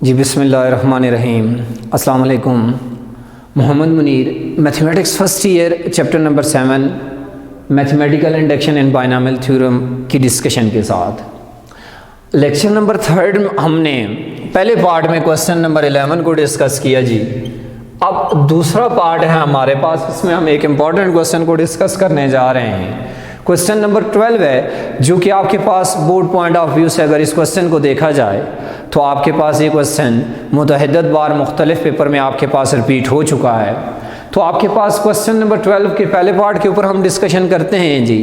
जी बिस्मिल्लाहिर्रहमानिर्रहीम। अस्सलाम वालेकुम। Mohammad Munir, mathematics first year, chapter number 7 mathematical induction and binomial theorem की डिस्कशन के साथ लेक्चर नंबर 3 हमने पहले पार्ट में क्वेश्चन नंबर 11 को डिस्कस किया जी। अब दूसरा पार्ट है हमारे पास, इसमें हम एक इम्पॉर्टेंट क्वेश्चन को डिस्कस करने जा रहे हैं। क्वेश्चन नंबर 12 है, जो कि आपके पास बोर्ड पॉइंट ऑफ व्यू से अगर इस क्वेश्चन को देखा जाए तो आपके पास ये क्वेश्चन मुतअद्दिद बार मुख्तलिफ पेपर में आपके पास रिपीट हो चुका है। तो आपके पास क्वेश्चन नंबर 12 के पहले पार्ट के ऊपर हम डिस्कशन करते हैं जी।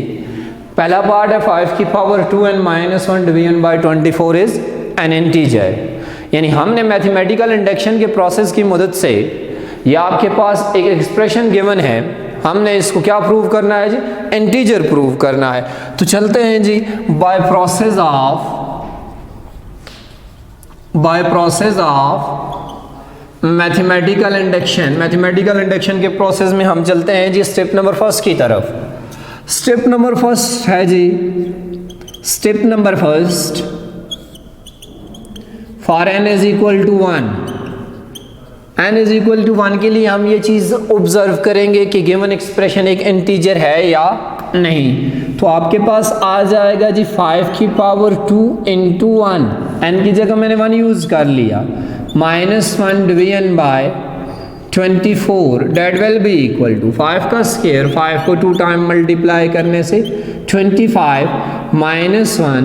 पहला पार्ट है 5 की power 2 and -1 division by 24 is an integer. यानी हमने मैथमेटिकल इंडक्शन के प्रोसेस की मदद से, या आपके पास एक एक्सप्रेशन गिवन है, हमने इसको क्या प्रूव करना है जी, इंटीजर प्रूव करना है। तो चलते हैं जी, by process of mathematical induction के प्रोसेस में हम चलते हैं जी स्टेप नंबर फर्स्ट की तरफ। स्टेप नंबर फर्स्ट है जी, step number first for n is equal to 1, n is equal to 1 के लिए हम ये चीज़ ऑब्जर्व करेंगे कि गिवन एक्सप्रेशन एक इंटीजर है या नहीं। तो आपके पास आ जाएगा जी 5 की पावर 2 इंटू 1, n की जगह मैंने 1 यूज़ कर लिया, -1 division by 24 that will be equal to 5 का स्क्वायर, 5 को 2 टाइम मल्टीप्लाई करने से 25 -1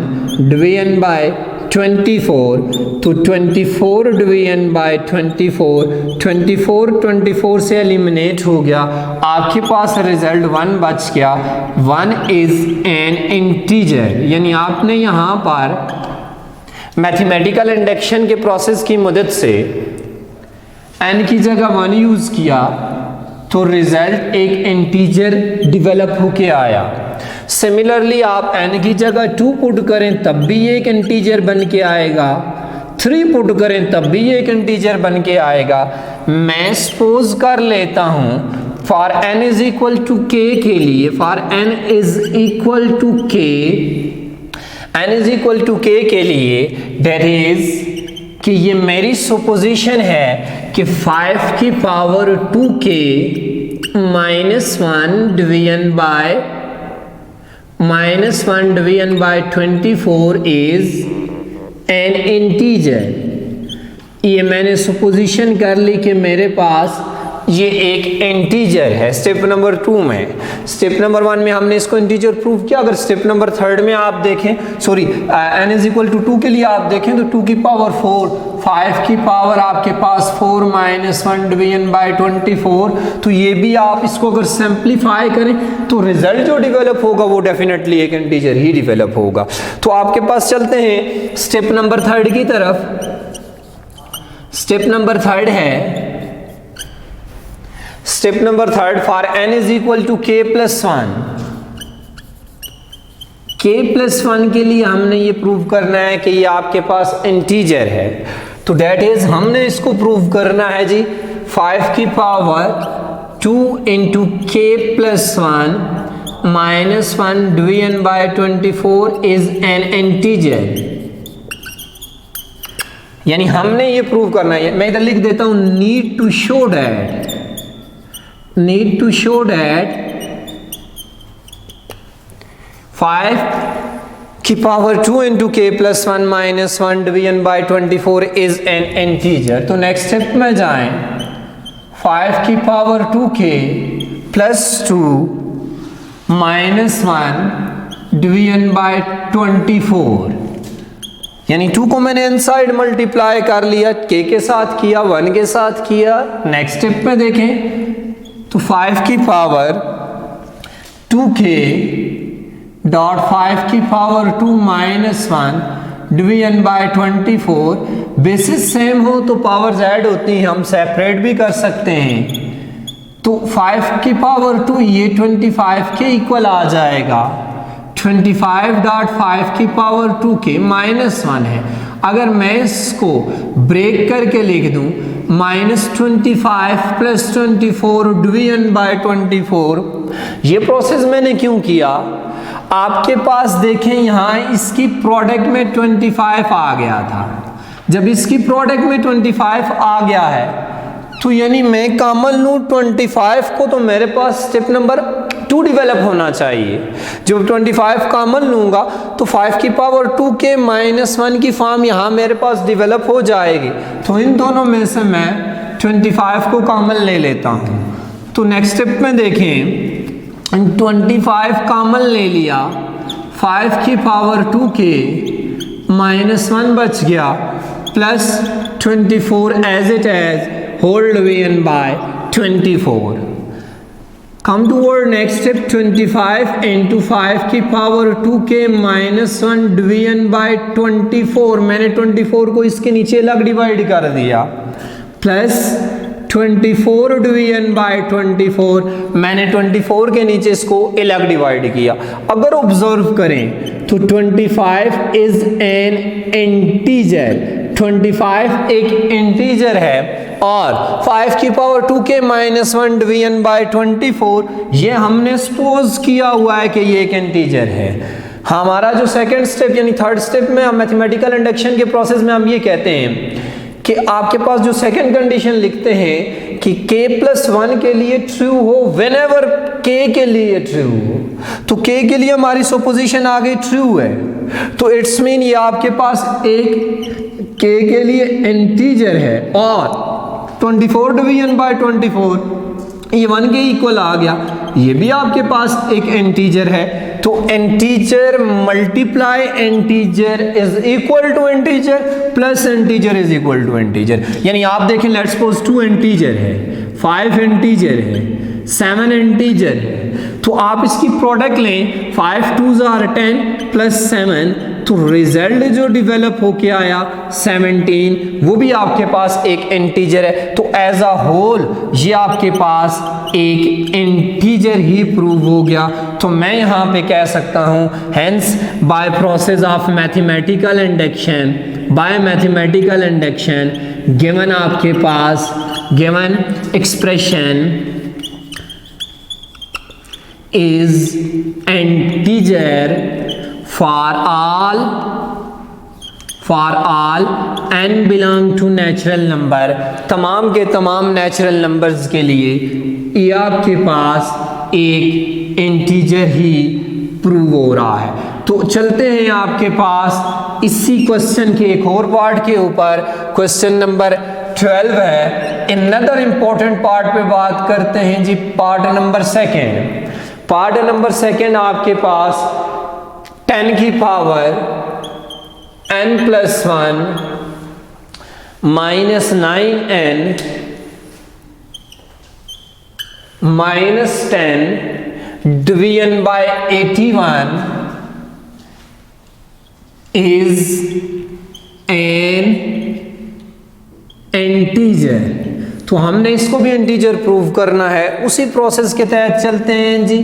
डिवीजन बाय 24, तो 24 डिवीजन बाय 24 से एलिमिनेट हो गया। आपके पास रिजल्ट 1 बच गया। 1 इज एन इंटीजर। यानी आपने यहाँ पर मैथमेटिकल इंडक्शन के प्रोसेस की मदद से n की जगह 1 यूज किया तो रिजल्ट एक इंटीजर डिवेलप होके आया। सिमिलरली आप n की जगह 2 पुट करें तब भी ये एक इंटीजर बन के आएगा, 3 पुट करें तब भी ये एक इंटीजर बन के आएगा। मैं सपोज कर लेता हूँ for n is equal to k के लिए, for n is equal to k के लिए दैट इज कि ये मेरी सुपोजिशन है कि 5 की power 2k -1 division by 24 is an integer. ये मैंने सुपोजिशन कर ली कि मेरे पास ये एक इंटीजर है। स्टेप नंबर 2 में, स्टेप नंबर 1 में हमने इसको इंटीजर प्रूव किया। अगर स्टेप नंबर 3 में आप देखें, sorry n is equal to 2 के लिए आप देखें तो 2 की पावर 4, 5 की पावर आपके पास 4 -1 डिवीजन बाय 24, तो ये भी आप इसको अगर सिंप्लीफाई करें तो रिजल्ट जो डिवेलप होगा वो डेफिनेटली एक इंटीजर ही डिवेलप होगा। तो आपके पास चलते हैं स्टेप नंबर 3 की तरफ। स्टेप नंबर 3 है, step number 3 for n is equal to k plus 1 के लिए हमने ये प्रूव करना है कि ये आपके पास इंटीजर है। तो डेट इज हमने इसको प्रूव करना है जी 5 की power 2 into k plus 1 -1 division by 24 is an integer. यानी हमने ये प्रूव करना है। मैं इधर लिख देता हूं नीड टू शो that 5 की power 2 into k plus 1 -1 division by 24 is an integer. तो नेक्स्ट स्टेप में जाएं, 5 की power 2k plus 2 -1 division by 24, यानी 2 को मैंने इनसाइड मल्टीप्लाई कर लिया, k के साथ किया, 1 के साथ किया। नेक्स्ट स्टेप में देखें तो 5 की पावर 2k डॉट 5 की power 2 -1 division by 24, basis same हो तो पावर्स ऐड होती हैं, हम सेपरेट भी कर सकते हैं। तो 5 की पावर 2 ये 25 के इक्वल आ जाएगा। 25 डॉट 5 की पावर 2k -1 है। अगर मैं इसको ब्रेक करके लिख दूं -25 प्लस 24 डिवीजन बाय 24, ये प्रोसेस मैंने क्यों किया, आपके पास देखें यहाँ इसकी प्रोडक्ट में 25 आ गया था, जब इसकी प्रोडक्ट में 25 आ गया है तो यानी मैं कॉमन लूँ 25 को, तो मेरे पास स्टेप नंबर 2 डेवलप होना चाहिए। जब 25 कॉमन लूँगा तो 5 की पावर 2 के -1 की फॉर्म यहाँ मेरे पास डेवलप हो जाएगी। तो इन दोनों में से मैं 25 को कॉमन ले लेता हूँ। तो नेक्स्ट स्टेप में देखें, 25 कॉमन ले लिया, 5 की पावर 2 के -1 बच गया, plus 24 as it is whole division by 24. Come toward next step, 25 into 5 की पावर 2 के -1 डिवीजन बाय 24, मैंने 24 को इसके नीचे अलग डिवाइड कर दिया, प्लस 24 डिवीजन बाय 24, मैंने 24 के नीचे इसको अलग डिवाइड किया। अगर ऑब्जर्व करें तो 25 इज एन इंटीजर, 25 एक इंटीजर है और 5 की पावर 2 के -1 डिवीजन बाय 24 ये हमने सपोज किया हुआ है कि ये एक इंटीजर है। हमारा जो सेकंड स्टेप यानी थर्ड स्टेप में हम मैथमेटिकल इंडक्शन के प्रोसेस में हम ये कहते हैं कि आपके पास जो सेकंड कंडीशन लिखते हैं कि k+1 के लिए ट्रू हो व्हेनेवर k के लिए ट्रू हो, तो k के लिए हमारी सुपोजिशन आ गई ट्रू है, तो इट्स मीन ये आपके पास एक k के लिए इंटीजर है और 24 डिवीजन बाय 24 ये 1 के इक्वल आ गया, ये भी आपके पास एक इंटीजर है। तो integer multiply integer is equal to integer plus integer is equal to integer. यानी आप देखें, लेट्स सपोज 2 इंटीजर है, 5 इंटीजर है, 7 इंटीजर है, तो आप इसकी प्रोडक्ट लें, 5 2s are 10 प्लस 7, तो रिजल्ट जो डेवलप होके आया 17, वो भी आपके पास एक इंटीजर है। तो एज अ होल ये आपके पास एक इंटीजर ही प्रूव हो गया। तो मैं यहाँ पे कह सकता हूँ hence by process of mathematical induction given आपके पास given expression is integer for all n belong to natural number, तमाम के तमाम नेचुरल नंबर्स के लिए ये आपके पास एक इंटीजर ही प्रूव हो रहा है। तो चलते हैं आपके पास इसी क्वेश्चन के एक और पार्ट के ऊपर, क्वेश्चन नंबर 12 है। अनदर इंपॉर्टेंट पार्ट पे बात करते हैं जी, पार्ट नंबर सेकेंड आपके पास 10 की power n+1 -9n -10 division bye 81 is an integer. तो हमने इसको भी इंटीजर प्रूव करना है। उसी प्रोसेस के तहत चलते हैं जी,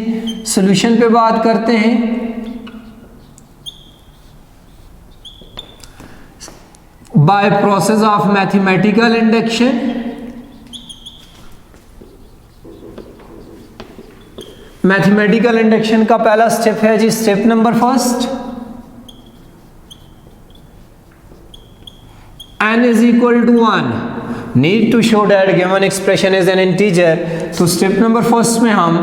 सॉल्यूशन पे बात करते हैं। By process of mathematical induction mathematical induction का पहला स्टेप है जी, step number first, n is equal to 1, need to show that given expression is an integer. तो स्टेप नंबर फर्स्ट में हम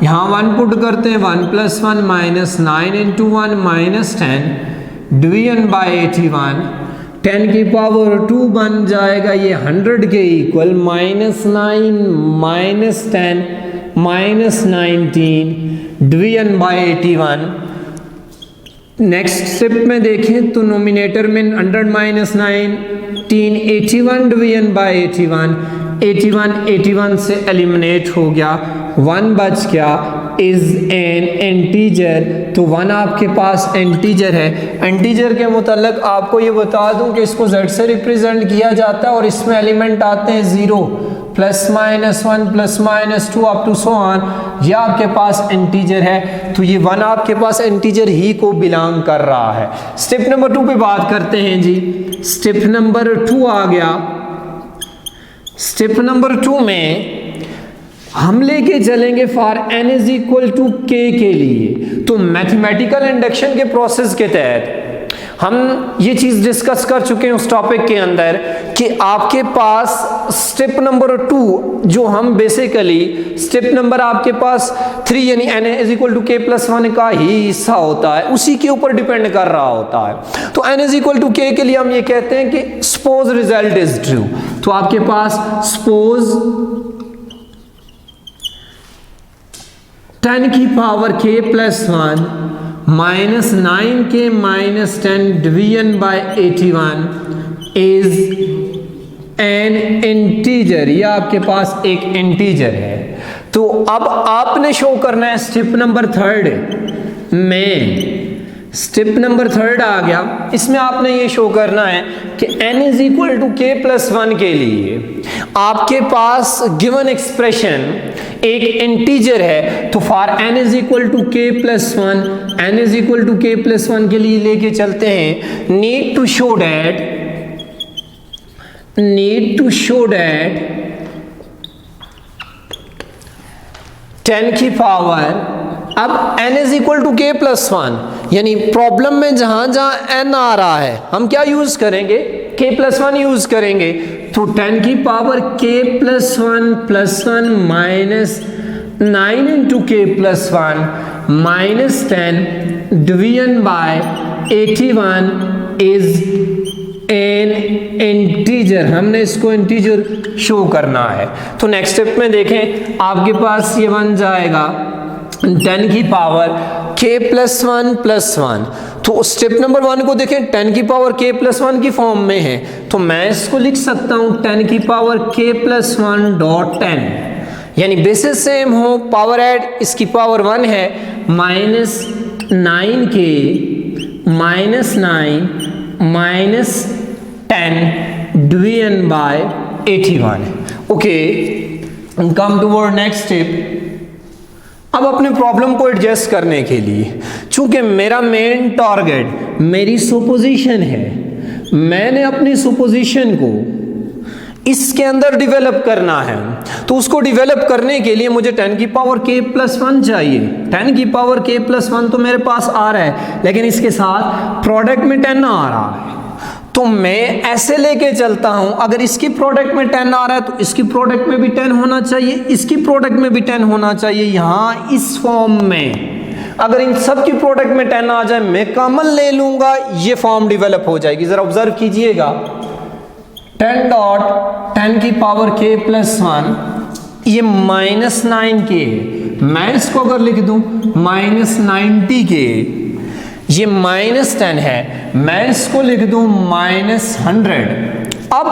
यहाँ 1 पुट करते हैं, 1 + 1 -9 × 1 -10 डिवीजन बाय 81, 10 की पावर 2 बन जाएगा ये 100 के equal, -9 -10 -19 division bye 81। Next step में देखें तो नोमिनेटर में 100 -19 81 डिवीजन बाय 81 से एलिमिनेट हो गया, 1 बच गया, इज एन इंटीजर। तो 1 आपके पास इंटीजर है। इंटीजर के मुताल्लिक आपको ये बता दूं कि इसको z से रिप्रेजेंट किया जाता है और इसमें एलिमेंट आते हैं 0 +-1 +-2 अप टू सो ऑन। ये आपके पास इंटीजर है, तो ये 1 आपके पास इंटीजर ही को बिलोंग कर रहा है। स्टेप नंबर 2 पे बात करते हैं जी। स्टेप नंबर 2 आ गया। स्टेप नंबर 2 में हम लेके चलेंगे for n is equal to k के लिए। तो मैथमेटिकल इंडक्शन के प्रोसेस के तहत हम ये चीज़ डिस्कस कर चुके हैं उस टॉपिक के अंदर कि आपके पास स्टेप नंबर 2 जो हम बेसिकली स्टेप नंबर आपके पास 3 यानी n is equal to k+1 का ही हिस्सा होता है, उसी के ऊपर डिपेंड कर रहा होता है। तो n is equal to k के लिए हम ये कहते हैं कि सपोज रिजल्ट इज ट्रू। तो आपके पास सपोज 10 की power k+1 minus 9k minus 10 division bye 81 is an integer. ये आपके पास एक इंटीजर है। तो अब आपने शो करना है स्टेप नंबर 3 में, स्टेप नंबर 3 आ गया, इसमें आपने ये शो करना है कि n is equal to k+1 के लिए आपके पास गिवन एक्सप्रेशन एक इंटीजर है। तो for n is equal to k+1, n is equal to k+1 के लिए लेके चलते हैं नीड टू शो दैट 10 की पावर, अब n is equal to k+1 यानी प्रॉब्लम में जहां जहां n आ रहा है हम क्या यूज करेंगे, k+1 यूज करेंगे। तो 10 की power k+1 minus 9 into k+1 minus 10 division bye 81 is an integer. हमने इसको इंटीजर शो करना है। तो नेक्स्ट स्टेप में देखें, आपके पास ये बन जाएगा 10 की पावर k+1 तो स्टेप नंबर 1 को देखें, 10 की पावर k+1 की फॉर्म में है, तो मैं इसको लिख सकता हूं 10 की पावर k+1 डॉट 10 यानी बेसिस सेम हो, पावर ऐड इसकी पावर 1 है, minus 9k minus 9 minus 10 division bye 81। Okay, कम टुवर्ड नेक्स्ट स्टेप। अब अपने प्रॉब्लम को एडजस्ट करने के लिए, चूंकि मेरा मेन टारगेट मेरी सुपोजिशन है, मैंने अपनी सुपोजिशन को इसके अंदर डेवलप करना है। तो उसको डेवलप करने के लिए मुझे 10 की पावर k+1 चाहिए। 10 की पावर k+1 तो मेरे पास आ रहा है, लेकिन इसके साथ प्रोडक्ट में 10 आ रहा है। तो मैं ऐसे लेके चलता हूं, अगर इसकी प्रोडक्ट में 10 आ रहा है तो इसकी प्रोडक्ट में भी 10 होना चाहिए, इसकी प्रोडक्ट में भी 10 होना चाहिए। यहां इस फॉर्म में अगर इन सब की प्रोडक्ट में 10 आ जाए, मैं कॉमन ले लूंगा, ये फॉर्म डेवलप हो जाएगी। जरा ऑब्जर्व कीजिएगा, 10 की पावर k+1 ये माइनस 9k, मैं इसको अगर लिख दूं माइनस 90k, ये माइनस 10 है, मैं इसको लिख दूं माइनस 100। अब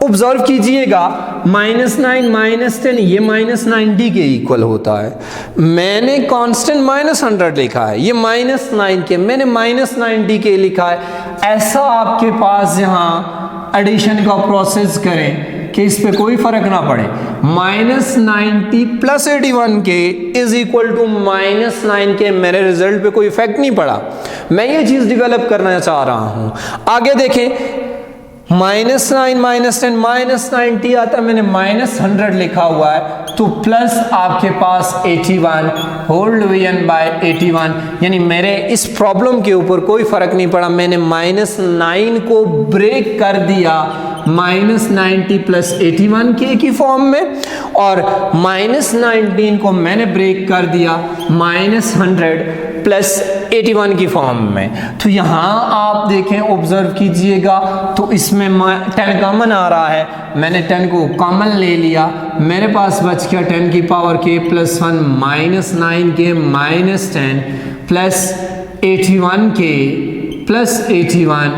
ऑब्जर्व कीजिएगा, माइनस 9 माइनस 10 ये माइनस 90 के इक्वल होता है। मैंने कांस्टेंट माइनस 100 लिखा है, ये माइनस 9 के, मैंने माइनस 90 के लिखा है। ऐसा आपके पास यहाँ एडिशन का प्रोसेस करें कि इस पे कोई फर्क ना पड़े। माइनस 90 प्लस 81 के इज इक्वल टू माइनस 9 के, मेरे रिजल्ट पे कोई इफेक्ट नहीं पड़ा। मैं ये चीज डेवलप करना चाह रहा हूं। आगे देखें, माइनस 9 माइनस 10 माइनस 90 आता है, मैंने माइनस 100 लिखा हुआ है, तो प्लस आपके पास 81 होल डिवीजन बाय 81, यानी मेरे इस प्रॉब्लम के ऊपर कोई फर्क नहीं पड़ा। मैंने माइनस 9 को ब्रेक कर दिया माइनस 90 प्लस 81 के की फॉर्म में, और माइनस 19 को मैंने ब्रेक कर दिया माइनस 100 प्लस 81 की फॉर्म में। तो यहाँ आप देखें, ऑब्जर्व कीजिएगा, तो इसमें 10 कॉमन आ रहा है, मैंने 10 को कॉमन ले लिया, मेरे पास बच गया 10 की पावर k+1 माइनस 9 के माइनस 10 प्लस 81 के प्लस 81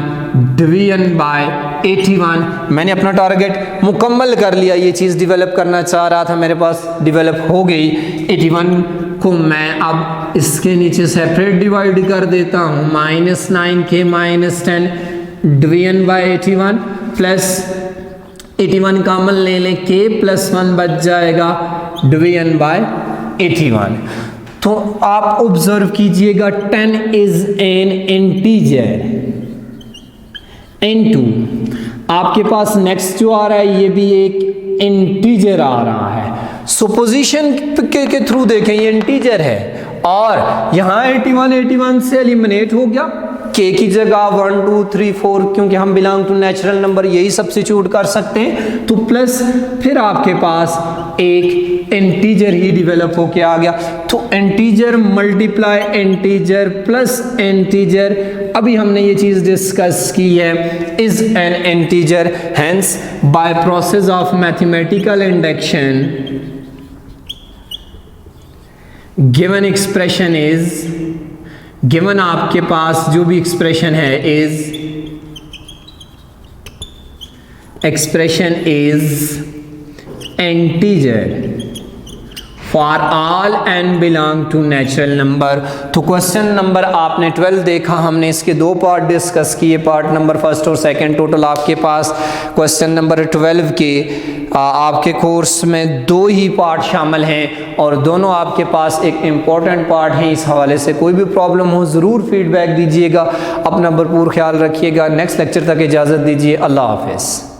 डिवीजन बाय 81। मैंने अपना टारगेट मुकम्मल कर लिया, ये चीज़ डेवलप करना चाह रहा था, मेरे पास डेवलप हो गई। 81 को मैं अब इसके नीचे सेपरेट डिवाइड कर देता हूँ, माइनस 9 के minus 10 division bye 81 plus 81 common ले लें, k+1 बच जाएगा डिवीजन बाय 81। तो आप ऑब्जर्व कीजिएगा, 10 इज एन इंटीजर इनटू, आपके पास नेक्स्ट जो आ रहा है ये भी एक इंटीजर आ रहा है। सुपोजिशन के थ्रू देखें, ये इंटीजर है, और यहाँ 81 से एलिमिनेट हो गया, के की जगह 1 2 3 4 क्योंकि हम बिलोंग टू नेचुरल नंबर यही सब्स्टिट्यूट कर सकते हैं, तो प्लस फिर आपके पास एक इंटीजर ही डेवलप होके आ गया। तो integer multiply integer plus integer, अभी हमने ये चीज डिस्कस की है, is an integer, hence by process of mathematical induction given expression is, given आपके पास जो भी एक्सप्रेशन है is, expression is integer for all n belong to natural number. तो क्वेश्चन नंबर आपने 12 देखा, हमने इसके दो पार्ट डिस्कस किए, पार्ट नंबर फर्स्ट और सेकंड। टोटल आपके पास क्वेश्चन नंबर 12 के आपके कोर्स में 2 ही पार्ट शामिल हैं और दोनों आपके पास एक इम्पॉर्टेंट पार्ट हैं। इस हवाले से कोई भी प्रॉब्लम हो ज़रूर फीडबैक दीजिएगा, अपना भरपूर ख्याल रखिएगा। नेक्स्ट लेक्चर तक इजाज़त दीजिए, अल्लाह हाफ़िज़।